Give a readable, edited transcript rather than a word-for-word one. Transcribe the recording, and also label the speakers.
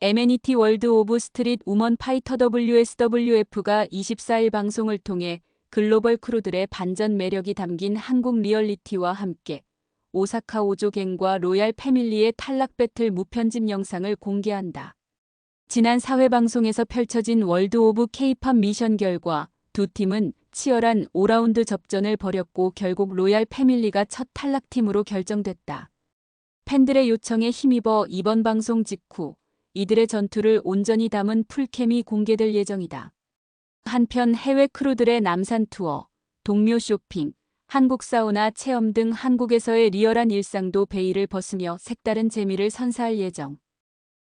Speaker 1: MNET 월드 오브 스트릿 우먼 파이터 WSWF가 24일 방송을 통해 글로벌 크루들의 반전 매력이 담긴 한국 리얼리티와 함께 오사카 오조갱과 로얄 패밀리의 탈락 배틀 무편집 영상을 공개한다. 지난 4회 방송에서 펼쳐진 월드 오브 K-팝 미션 결과 두 팀은 치열한 5라운드 접전을 벌였고 결국 로얄 패밀리가 첫 탈락팀으로 결정됐다. 팬들의 요청에 힘입어 이번 방송 직후 이들의 전투를 온전히 담은 풀캠이 공개될 예정이다. 한편 해외 크루들의 남산 투어, 동묘 쇼핑, 한국 사우나 체험 등 한국에서의 리얼한 일상도 베일을 벗으며 색다른 재미를 선사할 예정.